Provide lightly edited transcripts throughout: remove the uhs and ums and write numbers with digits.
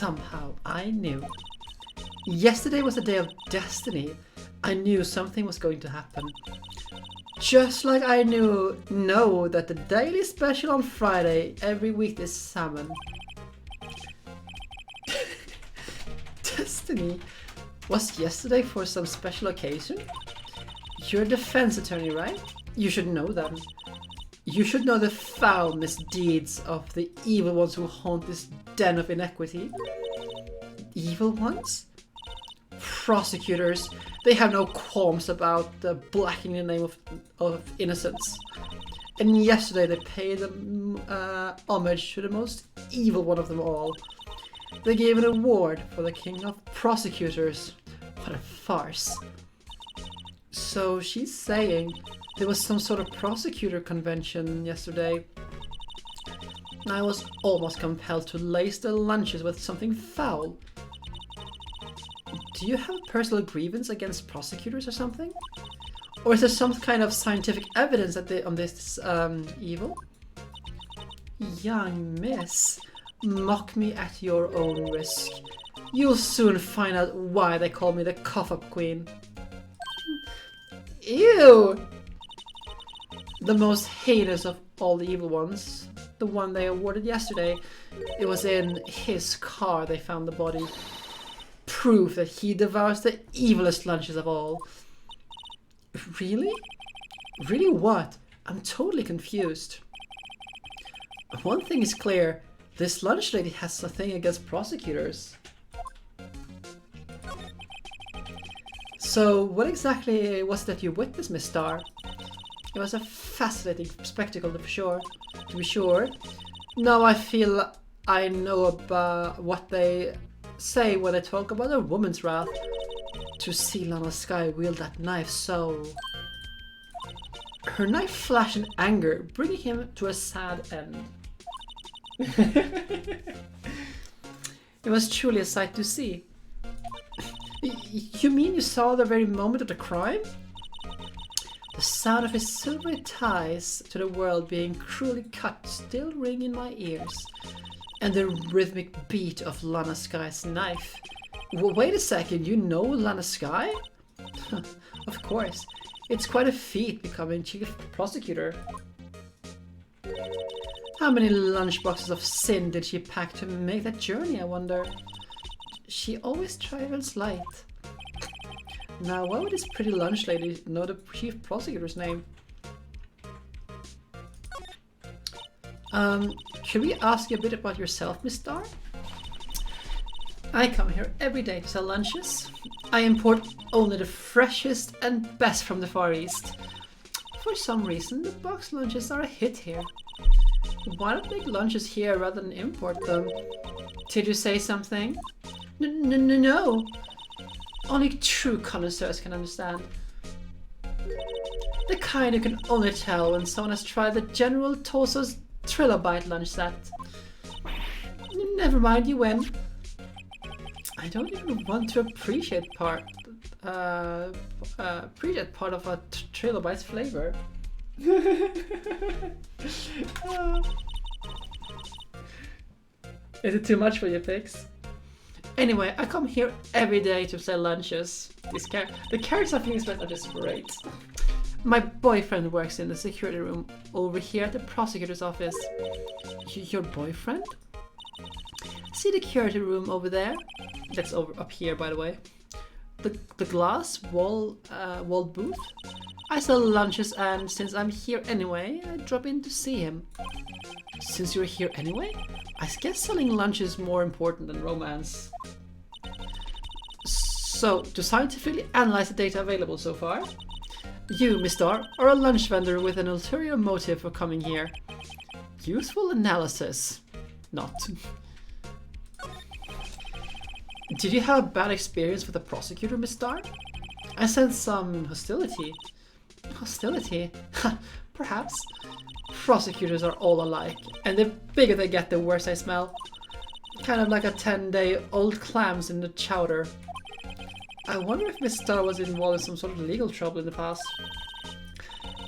Somehow I knew. Yesterday was a day of destiny. I knew something was going to happen. Just like I know that the daily special on Friday every week is salmon. Destiny? Was yesterday for some special occasion? You're a defense attorney, right? You should know them. You should know the foul misdeeds of the evil ones who haunt this den of inequity. Evil ones? Prosecutors. They have no qualms about blacking the name of innocence. And yesterday they paid homage to the most evil one of them all. They gave an award for the king of prosecutors. What a farce. So she's saying there was some sort of prosecutor convention yesterday. I was almost compelled to lace the lunches with something foul. Do you have a personal grievance against prosecutors or something? Or is there some kind of scientific evidence that on this evil? Young miss, mock me at your own risk. You'll soon find out why they call me the cough-up queen. Ew! The most heinous of all the evil ones. The one they awarded yesterday. It was in his car they found the body. Proof that he devours the evilest lunches of all. Really? Really what? I'm totally confused. One thing is clear. This lunch lady has a thing against prosecutors. So what exactly was that you witnessed, Miss Starr? It was a fascinating spectacle to be sure. Now I feel I know about what they say when they talk about a woman's wrath. To see Lana Skye wield that knife so... Her knife flashed in anger, bringing him to a sad end. It was truly a sight to see. You mean you saw the very moment of the crime? The sound of his silvery ties to the world being cruelly cut still ring in my ears. And the rhythmic beat of Lana Skye's knife. Wait a second, you know Lana Skye? Of course. It's quite a feat becoming chief prosecutor. How many lunchboxes of sin did she pack to make that journey, I wonder? She always travels light. Now, why would this pretty lunch lady know the chief prosecutor's name? Can we ask you a bit about yourself, Miss Starr? I come here every day to sell lunches. I import only the freshest and best from the Far East. For some reason, the box lunches are a hit here. Why not make lunches here rather than import them? Did you say something? No. Only true connoisseurs can understand. The kind you can only tell when someone has tried the General Toso's Trilobite lunch set. Never mind, you win. I don't even want to appreciate part of a Trilobite's flavor. Is it too much for you, Pix? Anyway, I come here every day to sell lunches. The characters I've used are just great. My boyfriend works in the security room over here at the prosecutor's office. Your boyfriend? See the security room over there? That's over up here, by the way. The glass walled booth? I sell lunches, and since I'm here anyway, I drop in to see him. Since you're here anyway? I guess selling lunch is more important than romance. So, to scientifically analyze the data available so far, you, Miss Starr, are a lunch vendor with an ulterior motive for coming here. Useful analysis. Not. Did you have a bad experience with the prosecutor, Miss Starr? I sense some hostility. Hostility? Perhaps. Prosecutors are all alike, and the bigger they get, the worse they smell. Kind of like a 10-day-old clams in the chowder. I wonder if Miss Starr was involved in some sort of legal trouble in the past.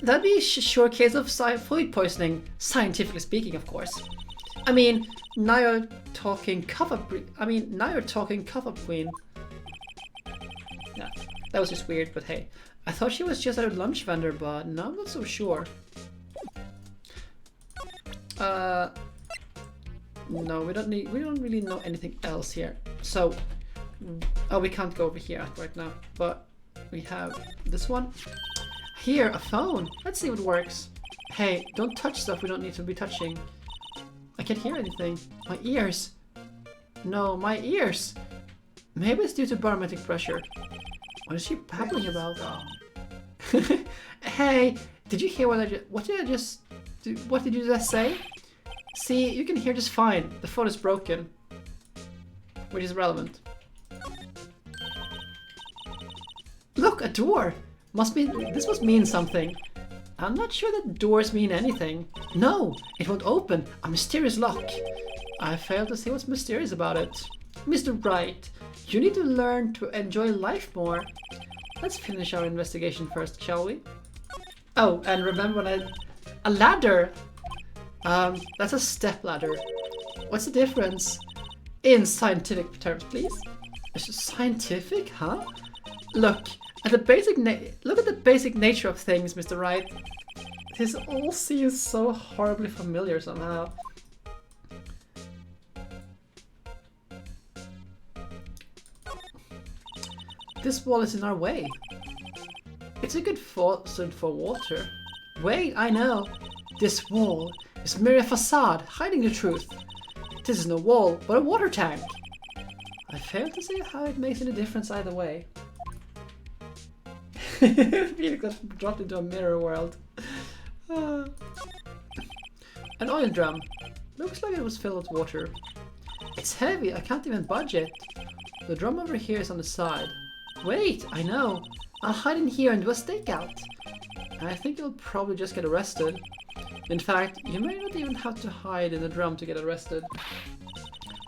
That'd be a sure case of food poisoning, scientifically speaking, of course. I mean, now you're talking cover. Now you're talking cover queen. Yeah, that was just weird, but hey. I thought she was just a lunch vendor, but no, I'm not so sure. No, we don't really know anything else here. So, oh, we can't go over here right now, but we have this one. Here, a phone. Let's see if it works. Hey, don't touch stuff we don't need to be touching. I can't hear anything. My ears. No, my ears. Maybe it's due to barometric pressure. What is she babbling about? Hey, did you hear what did you just say? See, you can hear just fine. The phone is broken. Which is relevant. Look, a door! This must mean something. I'm not sure that doors mean anything. No, it won't open. A mysterious lock. I fail to see what's mysterious about it. Mr. Wright, you need to learn to enjoy life more. Let's finish our investigation first, shall we? Oh, and remember when a ladder! That's a step ladder. What's the difference? In scientific terms, please. Scientific, huh? Look at the basic nature of things, Mr. Wright. This all seems so horribly familiar somehow. This wall is in our way. It's a good faucet for water. Wait, I know. This wall is merely a facade hiding the truth. This is no wall, but a water tank. I fail to see how it makes any difference either way. Felix got dropped into a mirror world. An oil drum. Looks like it was filled with water. It's heavy, I can't even budge it. The drum over here is on the side. Wait, I know. I'll hide in here and do a stakeout. I think you'll probably just get arrested. In fact, you may not even have to hide in the drum to get arrested.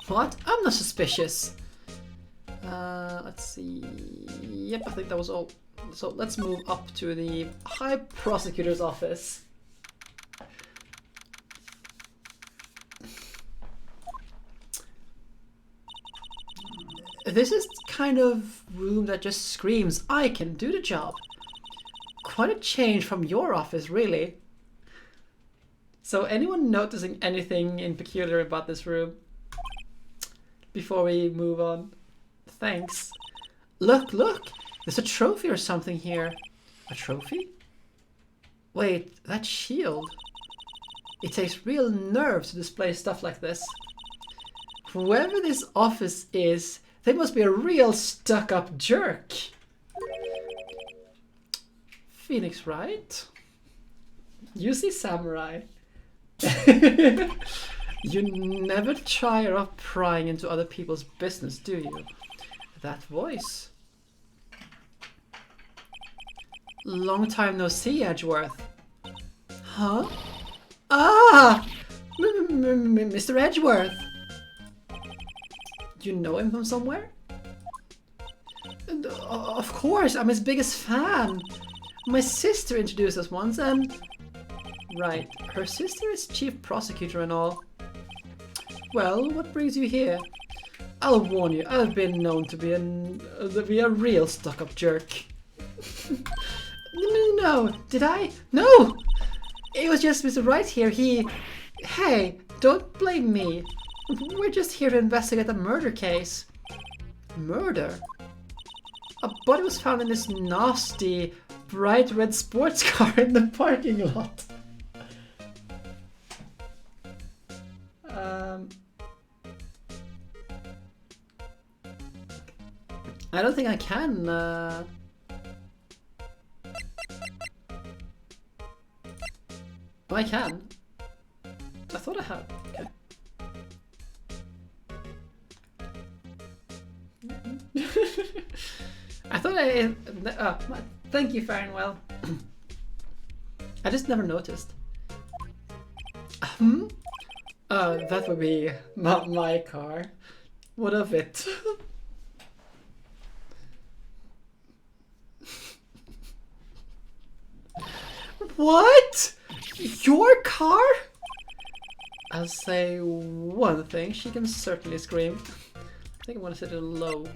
What? I'm not suspicious. Let's see. Yep, I think that was all. So let's move up to the High Prosecutor's office. This is kind of room that just screams, I can do the job. Quite a change from your office, really. So anyone noticing anything in peculiar about this room? Before we move on. Thanks. Look, look! There's a trophy or something here. A trophy? Wait, that shield. It takes real nerve to display stuff like this. Whoever this office is, they must be a real stuck-up jerk. Phoenix, right? You see samurai. You never tire of prying into other people's business, do you? That voice. Long time no see, Edgeworth. Huh? Ah! Mr. Edgeworth! You know him from somewhere? Of course, I'm his biggest fan. My sister introduced us once and... Right, her sister is chief prosecutor and all. Well, what brings you here? I'll warn you, I've been known to be a real stuck-up jerk. No, did I? No! It was just Mr. Wright here, Hey, don't blame me. We're just here to investigate a murder case. Murder? A body was found in this nasty, bright red sports car in the parking lot. I don't think I can. Oh, I can. I thought I had. Okay. I thought thank you, Farnwell. I just never noticed. That would be my car. What of it? What? Your car? I'll say one thing, she can certainly scream. I think I want to set it low.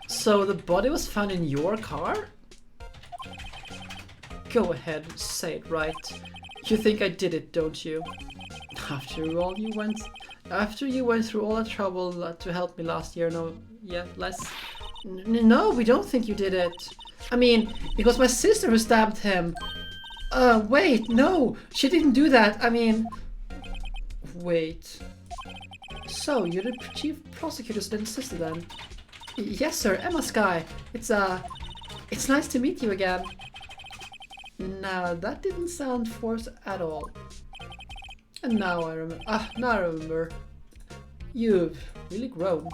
So the body was found in your car? Go ahead, say it right. You think I did it, don't you? After you went through all that trouble to help me last year, no, yeah, no, we don't think you did it. I mean, it was my sister who stabbed him. Wait, no, she didn't do that. I mean, wait. So, you're the chief prosecutor's little sister then? Yes, sir, Emma Skye. It's nice to meet you again. Now, that didn't sound forced at all. And now I remember. You've really grown.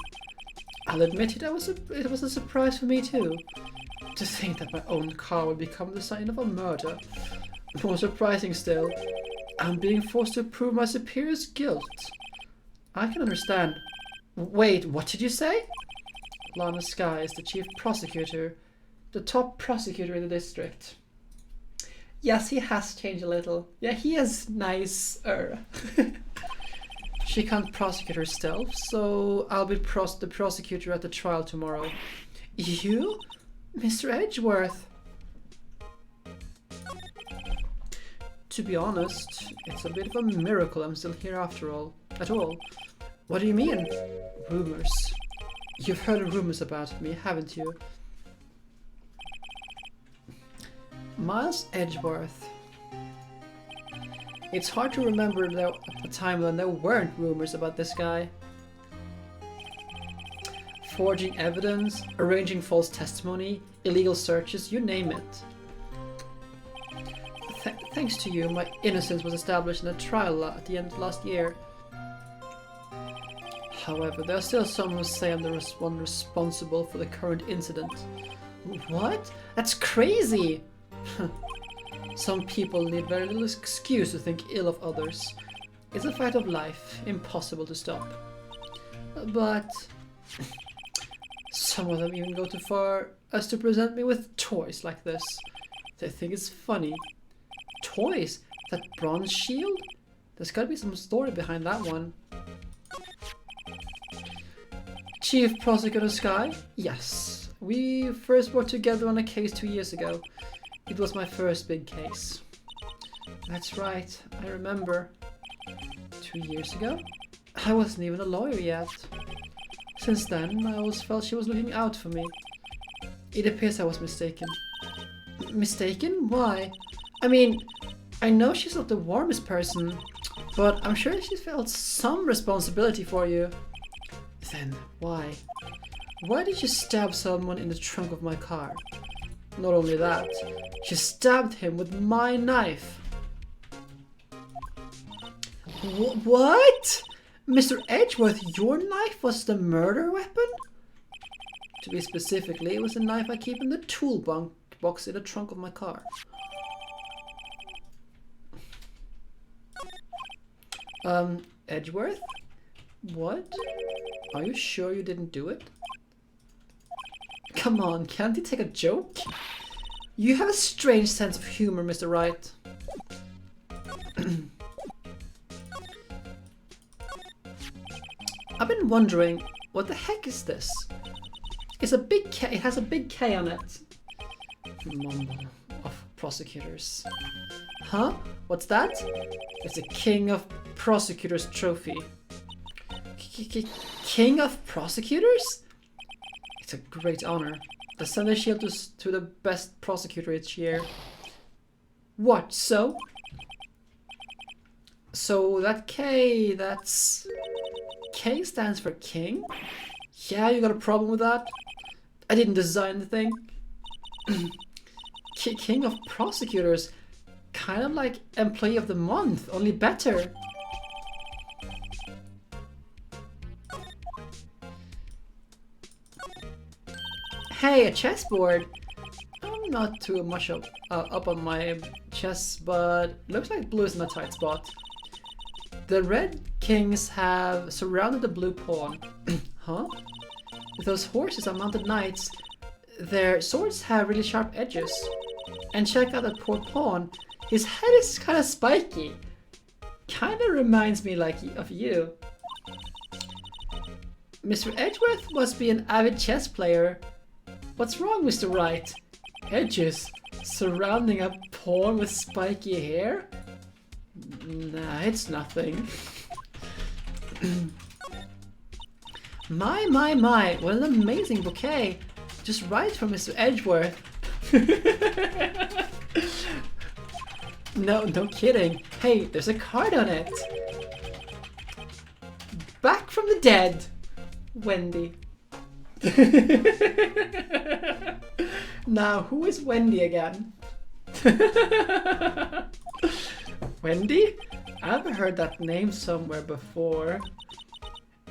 I'll admit it was a surprise for me too. To think that my own car would become the sign of a murder. More surprising still, I'm being forced to prove my superior's guilt. I can understand. Wait, what did you say? Lana Skye is the chief prosecutor, the top prosecutor in the district. Yes, he has changed a little. Yeah, he is nicer. She can't prosecute herself, so I'll be the prosecutor at the trial tomorrow. You? Mr. Edgeworth? To be honest, it's a bit of a miracle I'm still here after all. At all. What do you mean? Rumors. You've heard rumors about me, haven't you? Miles Edgeworth. It's hard to remember a time when there weren't rumors about this guy. Forging evidence, arranging false testimony, illegal searches, you name it. Thanks to you, my innocence was established in a trial at the end of last year. However, there are still some who say I'm the one responsible for the current incident. What? That's crazy! Some people need very little excuse to think ill of others. It's a fact of life, impossible to stop. But some of them even go too far as to present me with toys like this. They think it's funny. Toys? That bronze shield? There's gotta be some story behind that one. Chief Prosecutor Skye? Yes. We first worked together on a case 2 years ago. It was my first big case. That's right, I remember. 2 years ago? I wasn't even a lawyer yet. Since then, I always felt she was looking out for me. It appears I was mistaken. Mistaken? Why? I mean, I know she's not the warmest person, but I'm sure she felt some responsibility for you. Then, why? Why did you stab someone in the trunk of my car? Not only that, she stabbed him with my knife. What? Mr. Edgeworth, your knife was the murder weapon? To be specifically, it was a knife I keep in the tool box in the trunk of my car. Edgeworth? What? Are you sure you didn't do it? Come on, can't you take a joke? You have a strange sense of humor, Mr. Wright. I've been wondering, what the heck is this? It's a big K. It has a big K on it. Mumble of Prosecutors. Huh? What's that? It's a King of Prosecutors trophy. King of Prosecutors? It's a great honor. The Sunday Shield to the best prosecutor each year. What, so? So that K, that's... K stands for King? Yeah, you got a problem with that? I didn't design the thing. King of Prosecutors. Kind of like Employee of the Month, only better. Hey, a chessboard! I'm not too much up on my chess, but looks like blue's in a tight spot. The red kings have surrounded the blue pawn. Huh? Those horses are mounted knights. Their swords have really sharp edges. And check out that poor pawn. His head is kind of spiky. Kind of reminds me of you. Mr. Edgeworth must be an avid chess player. What's wrong, Mr. Wright? Edges surrounding a pawn with spiky hair? Nah, it's nothing. My, what an amazing bouquet. Just right from Mr. Edgeworth. No kidding. Hey, there's a card on it. Back from the dead, Wendy. Now, who is Wendy again? Wendy? I've heard that name somewhere before.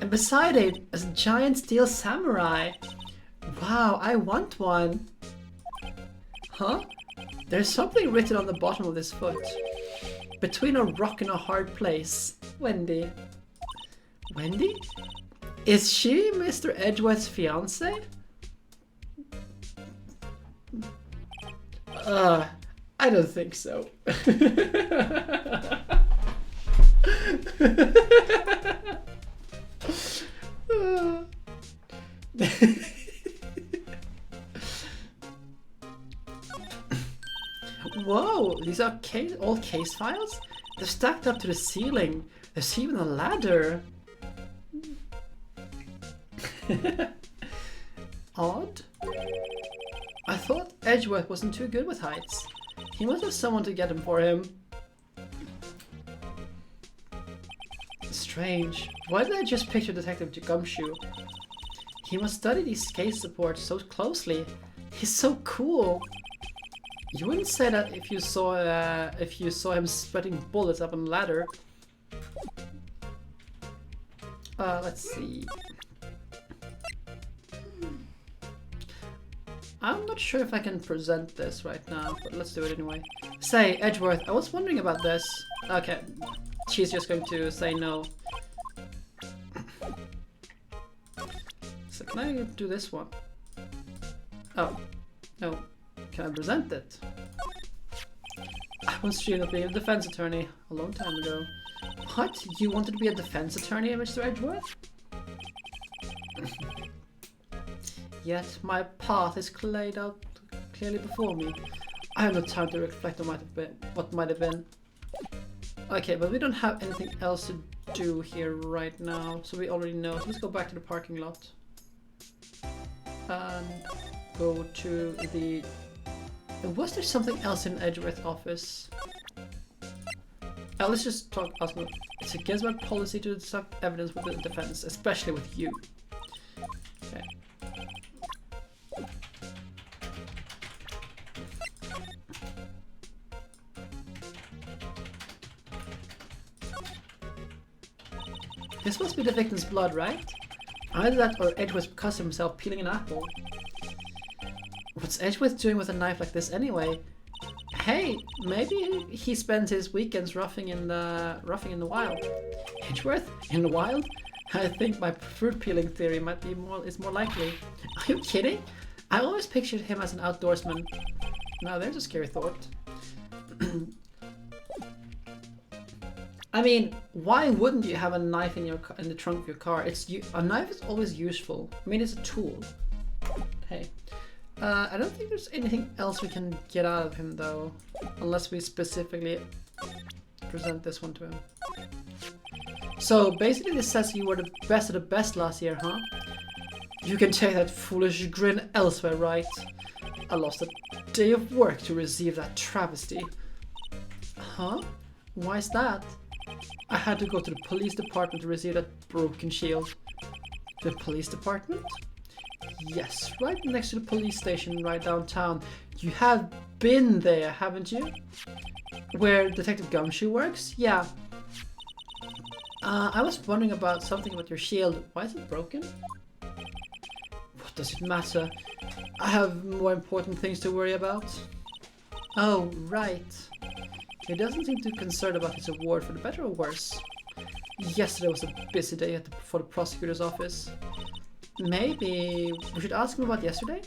And beside it is a giant steel samurai. Wow, I want one. Huh? There's something written on the bottom of this foot. Between a rock and a hard place. Wendy. Wendy? Is she Mr. Edgeworth's fiancée? I don't think so. Whoa, these are all case files? They're stacked up to the ceiling. There's even a ladder. Odd. I thought Edgeworth wasn't too good with heights. He must have someone to get him for him. Strange. Why did I just picture Detective Gumshoe? He must study these case supports so closely. He's so cool. You wouldn't say that if you saw him sweating bullets up on a ladder. Let's see. I'm not sure if I can present this right now, but let's do it anyway. Say, Edgeworth, I was wondering about this. Okay, she's just going to say no. So can I do this one? Oh, no. Can I present it? I was dreaming of being a defense attorney a long time ago. What? You wanted to be a defense attorney, Mr. Edgeworth? Yet my path is laid out clearly before me. I have no time to reflect on what might have been. Okay, but we don't have anything else to do here right now, so we already know. So let's go back to the parking lot and go to the... Was there something else in Edgeworth's office? Let's just talk. It's against my policy to deduct evidence with the defense, especially with you. Okay. This must be the victim's blood, right? Either that or Edgeworth cussed himself peeling an apple. What's Edgeworth doing with a knife like this anyway? Hey, maybe he spends his weekends roughing in the wild. Edgeworth in the wild? I think my fruit peeling theory is more likely. Are you kidding? I always pictured him as an outdoorsman. Now there's a scary thought. I mean, why wouldn't you have a knife in the trunk of your car? A knife is always useful. I mean, it's a tool. Hey. I don't think there's anything else we can get out of him though, unless we specifically present this one to him. So basically this says you were the best of the best last year, huh? You can take that foolish grin elsewhere, right? I lost a day of work to receive that travesty. Huh? Why is that? I had to go to the police department to receive that broken shield. The police department? Yes, right next to the police station right downtown. You have been there, haven't you? Where Detective Gumshoe works? Yeah. I was wondering about something about your shield. Why is it broken? What does it matter? I have more important things to worry about. Oh, right. He doesn't seem too concerned about his award, for the better or worse. Yesterday was a busy day for the prosecutor's office. Maybe we should ask him about yesterday?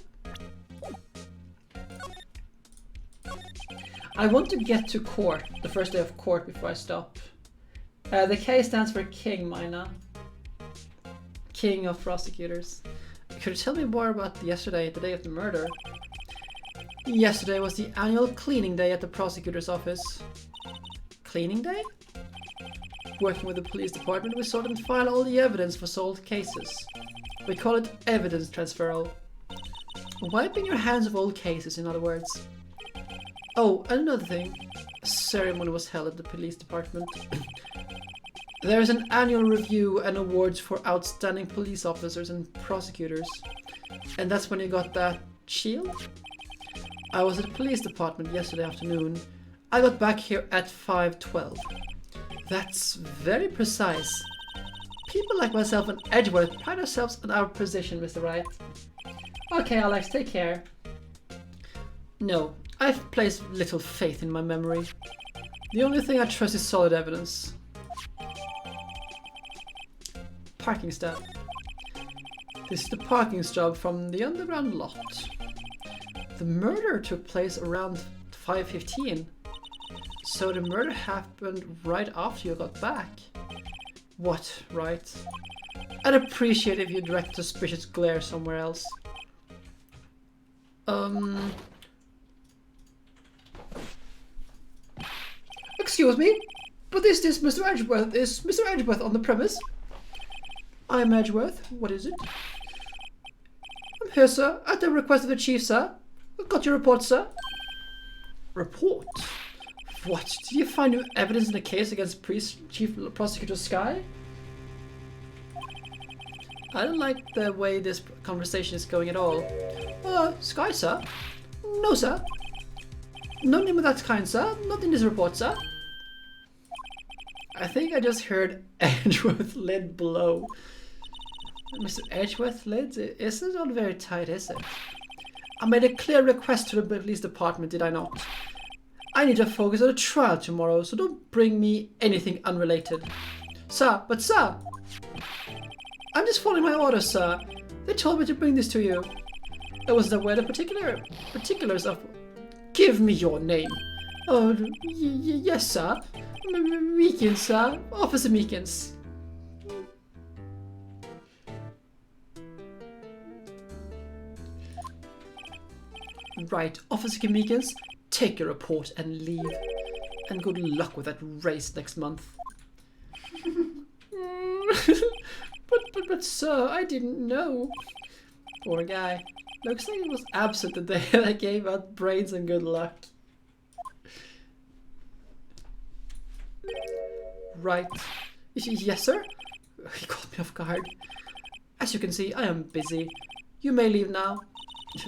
I want to get to court, the first day of court, before I stop. The K stands for King, Mina. King of Prosecutors. Could you tell me more about yesterday, the day of the murder? Yesterday was the annual cleaning day at the prosecutor's office. Cleaning day? Working with the police department, we sort and file all the evidence for solved cases. We call it evidence transferal. Wiping your hands of old cases, in other words. Oh, and another thing. A ceremony was held at the police department. There is an annual review and awards for outstanding police officers and prosecutors. And that's when you got that shield? I was at the police department yesterday afternoon. I got back here at 5:12. That's very precise. People like myself and Edgeworth pride ourselves on our position, Mr. Wright. Okay, Alex, take care. No, I've placed little faith in my memory. The only thing I trust is solid evidence. Parking stop. This is the parking stop from the underground lot. The murder took place around 5:15. So the murder happened right after you got back. What, right? I'd appreciate if you direct suspicious glare somewhere else. Excuse me, but is this Mr. Edgeworth? Is Mr. Edgeworth on the premise? I'm Edgeworth. What is it? I'm here, sir, at the request of the chief, sir. Got your report, sir. Report? What? Did you find new evidence in the case against Chief Prosecutor Sky? I don't like the way this conversation is going at all. Sky, sir? No, sir. No name of that kind, sir. Not in this report, sir. I think I just heard Edgeworth lid blow. Mr. Edgeworth lid? Isn't it all very tight, is it? I made a clear request to the police department, did I not? I need to focus on a trial tomorrow, so don't bring me anything unrelated. Sir, but sir! I'm just following my orders, sir. They told me to bring this to you. I wasn't aware of the particulars of... Give me your name. Oh, yes, sir. Meekins, sir. Officer Meekins. Right, Officer Meekins, take your report and leave. And good luck with that race next month. but sir, I didn't know. Poor guy. Looks like he was absent the day that I gave out brains and good luck. Right. Yes, sir? He caught me off guard. As you can see, I am busy. You may leave now.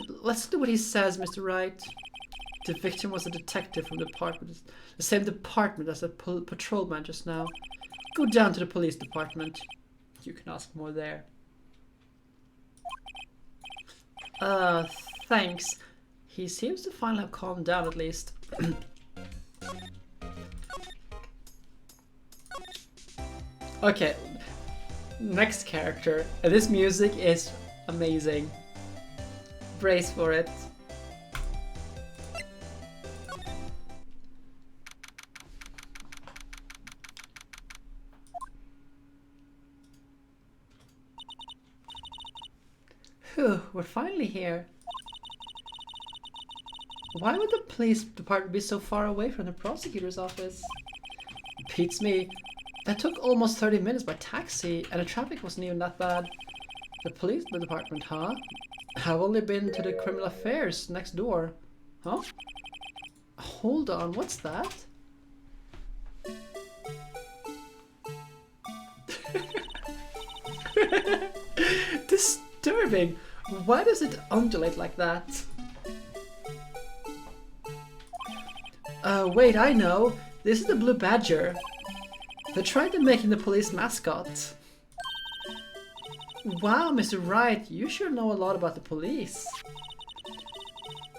Let's do what he says, Mr. Wright. The victim was a detective from the same department as the patrolman just now. Go down to the police department. You can ask more there. Thanks. He seems to finally have calmed down at least. Okay, next character. This music is amazing. Brace for it. Phew, we're finally here. Why would the police department be so far away from the prosecutor's office? Beats me. That took almost 30 minutes by taxi, and the traffic wasn't even that bad. The police department, huh? I've only been to the criminal affairs next door. Huh? Hold on, what's that? Disturbing. Why does it undulate like that? Wait, I know. This is the Blue Badger. They're trying to make him the police mascot. Wow, Mr. Wright, you sure know a lot about the police.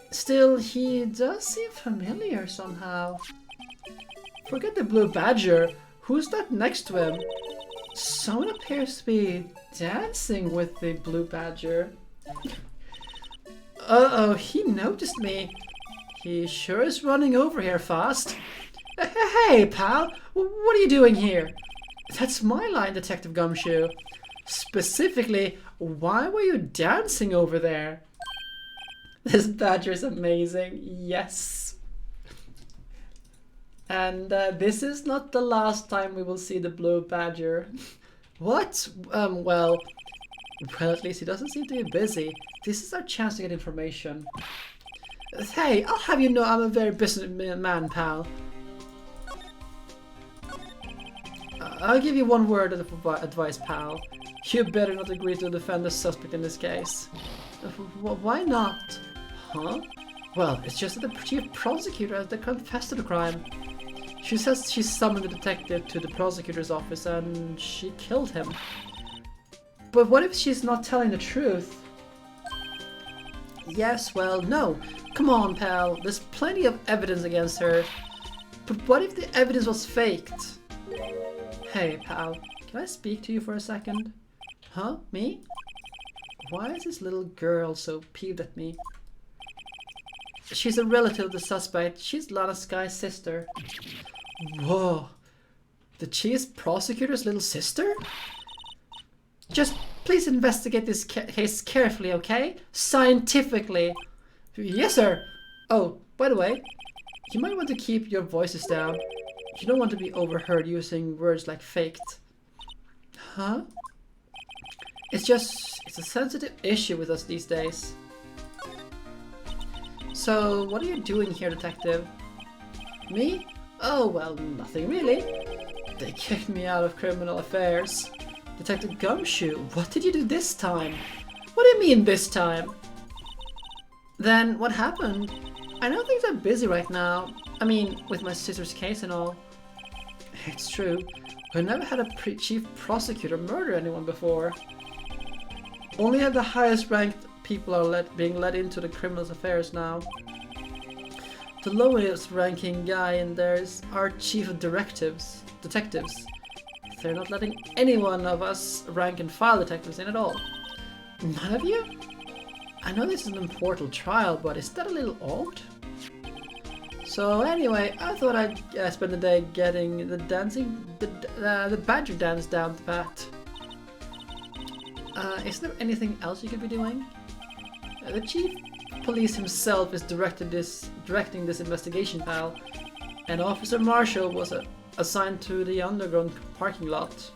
Still, he does seem familiar somehow. Forget the Blue Badger. Who's that next to him? Someone appears to be dancing with the Blue Badger. Uh-oh, he noticed me. He sure is running over here fast. Hey, pal, what are you doing here? That's my line, Detective Gumshoe. Specifically, why were you dancing over there? This badger is amazing. Yes. And this is not the last time we will see the blue badger. What? Well, at least he doesn't seem to be busy. This is our chance to get information. Hey, I'll have you know I'm a very businessman, pal. I'll give you one word of advice, pal. You better not agree to defend the suspect in this case. Why not? Huh? Well, it's just that the chief prosecutor has confessed to the crime. She says she summoned the detective to the prosecutor's office and she killed him. But what if she's not telling the truth? Yes, well, no. Come on, pal. There's plenty of evidence against her. But what if the evidence was faked? Hey, pal. Can I speak to you for a second? Huh? Me? Why is this little girl so peeved at me? She's a relative of the suspect. She's Lana Sky's sister. Whoa. The chief prosecutor's little sister? Just please investigate this case carefully, okay? Scientifically. Yes, sir. Oh, by the way, you might want to keep your voices down. You don't want to be overheard using words like faked. Huh? It's a sensitive issue with us these days. So, what are you doing here, detective? Me? Oh, well, nothing really. They kicked me out of criminal affairs. Detective Gumshoe, what did you do this time? What do you mean this time? Then, what happened? I know things are busy right now. I mean, with my sister's case and all. It's true. We never had a chief prosecutor murder anyone before. Only the highest ranked people are being let into the criminal's affairs now. The lowest ranking guy in there is our chief of detectives. They're not letting any one of us rank and file detectives in at all. None of you? I know this is an important trial, but is that a little odd? So anyway, I thought I'd spend the day getting the badger dance down to pat. Is there anything else you could be doing? The chief police himself is directing this investigation, pal, and Officer Marshall was assigned to the underground parking lot.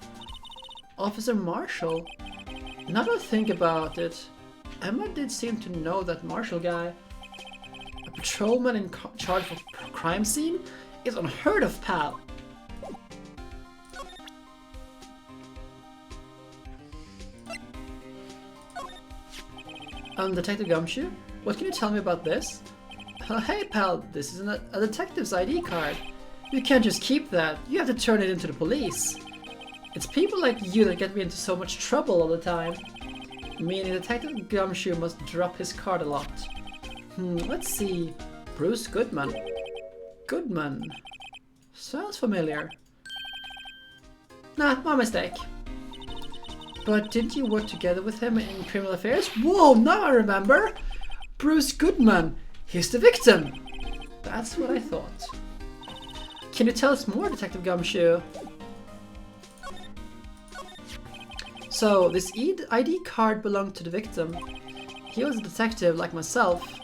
Officer Marshall? Now that I think about it, Emma did seem to know that Marshall guy. A patrolman in charge of a crime scene is unheard of, pal. Detective Gumshoe, what can you tell me about this? Hey pal, this is a detective's ID card. You can't just keep that, you have to turn it into the police. It's people like you that get me into so much trouble all the time. Meaning Detective Gumshoe must drop his card a lot. Let's see. Bruce Goodman. Goodman. Sounds familiar. Nah, my mistake. But didn't you work together with him in criminal affairs? Whoa, now I remember! Bruce Goodman. He's the victim. That's what I thought. Can you tell us more, Detective Gumshoe? So, this ID card belonged to the victim. He was a detective like myself.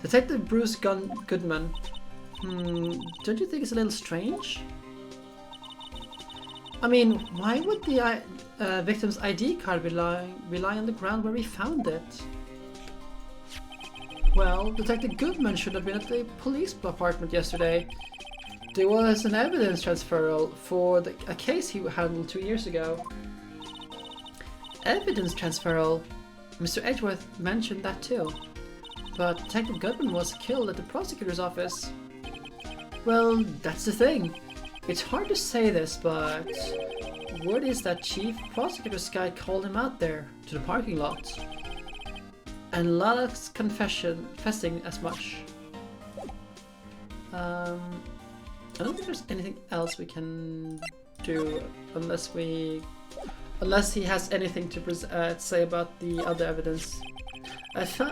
Detective Bruce Goodman. Don't you think it's a little strange? I mean, why would the victim's ID card be lying on the ground where we found it? Well, Detective Goodman should have been at the police department yesterday. There was an evidence transfer for a case he handled 2 years ago. Evidence transferal? Mr. Edgeworth mentioned that too. But Detective Goodman was killed at the prosecutor's office. Well, that's the thing. It's hard to say this, but word is that Chief Prosecutor's guy called him out there to the parking lot. And Lala's confessing as much. I don't think there's anything else we can do unless he has anything to say about the other evidence. I